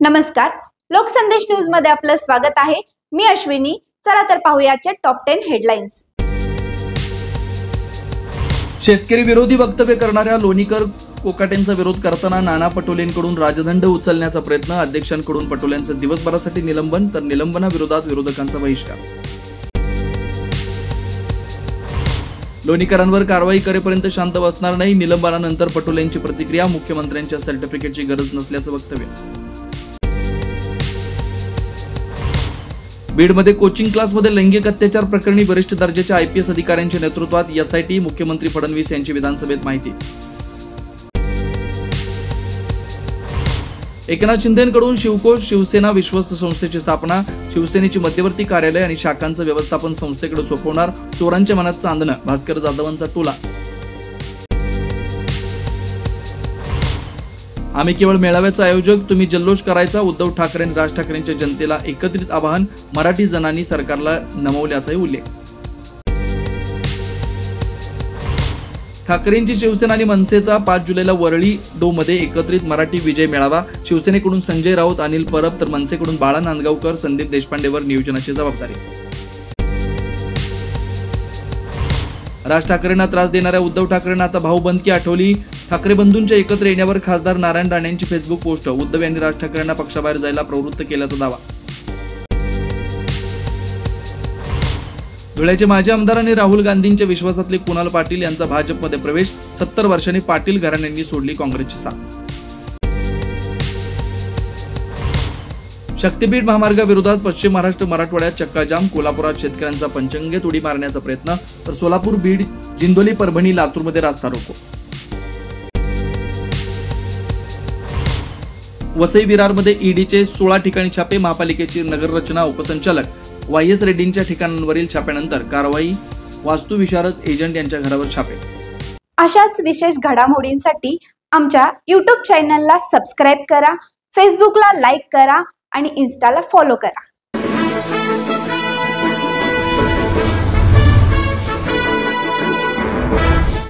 नमस्कार, लोकसंदेश न्यूज मध्ये आपलं स्वागत आहे। मी अश्विनी। चला तर पाहूयाच्या टॉप 10 हेडलाईन्स। शेतकरी विरोधी वक्तव्य करणाऱ्या लोणीकर कोकाटेंचा विरोध करताना नाना पटोलेंकडून राजदंड उचलण्याचा प्रयत्न, अध्यक्षांकडून पटोलेंचं दिवसभरासाठी निलंबन तर निलंबनाविरोधात विरोधकांचा बहिष्कार। लोणीकरांवर कारवाई करेपर्यंत शांत बसणार नाही, निलंबनानंतर पटोलेंची प्रतिक्रिया, मुख्यमंत्र्यांच्या सर्टिफिकेटची गरज नसल्याचं वक्तव्य। बीडमध्ये कोचिंग क्लासमध्ये लैंगिक अत्याचार प्रकरणी वरिष्ठ दर्जाच्या IPS अधिकाऱ्यांच्या नेतृत्वात SIT, मुख्यमंत्री फडणवीस यांची विधानसभेत माहिती। एकनाथ शिंदेंकडून शिवकोश शिवसेना विश्वस्त संस्थेची स्थापना, शिवसेनेची मध्यवर्ती कार्यालय आणि शाखांचं व्यवस्थापन संस्थेकडे सोपवणार, चोरांच्या मनात चांदणं, भास्कर जाधवांचा टोला। आम्ही केवळ मेळाव्याचा आयोजक, तुम्ही जल्लोष करायचा, उद्धव ठाकरे आणि राज ठाकरेंच्या जनतेला एकत्रित आवाहन, मराठी जणांनी सरकारला नमवल्याचाही उल्लेख। ठाकरेंची शिवसेना आणि मनसेचा 5 जुलैला वरळी मध्ये एकत्रित मराठी विजय मेळावा, शिवसेनेकडून संजय राऊत, अनिल परब तर मनसेकडून बाळा नांदगावकर, संदीप देशपांडेवर नियोजनाची जबाबदारी। राज ठाकरेंना त्रास देणाऱ्या उद्धव ठाकरेंना आता भाऊबंदकी आठवली, ठाकरे बंधूंच्या एकत्र येण्यावर खासदार नारायण राणेंची फेसबुक पोस्ट, उद्धव यांनी राज ठाकरेंना पक्षाबाहेर जायला प्रवृत्त केल्याचा दावा। धुळ्याचे माजी आमदार आणि राहुल गांधींच्या विश्वासातले कुणाल पाटील यांचा भाजपमध्ये प्रवेश, 70 वर्षांनी पाटील घराण्यांनी सोडली काँग्रेसची साथ। शक्तीपीठ महामार्गाविरोधात पश्चिम महाराष्ट्र मराठवाड्यात चक्काजाम, कोल्हापुरात शेतकऱ्यांचा पंचगंगेत उडी मारण्याचा प्रयत्न तर सोलापूर, बीड, जिंदोली, परभणी, लातूरमध्ये रास्ता रोको। वसई विरारमध्ये ईडीचे 16 ठिकाणी छापे, महापालिकेची नगररचना उपसंचालक YS रेड्डींच्या ठिकाणांवरील छाप्यानंतर कारवाई, वास्तुविशारद एजंट यांच्या घरावर छापे। अशाच विशेष घडामोडींसाठी आमच्या YouTube चॅनलला सबस्क्राइब करा, फेसबुकला लाईक करा आणि इन्स्टाला फॉलो करा।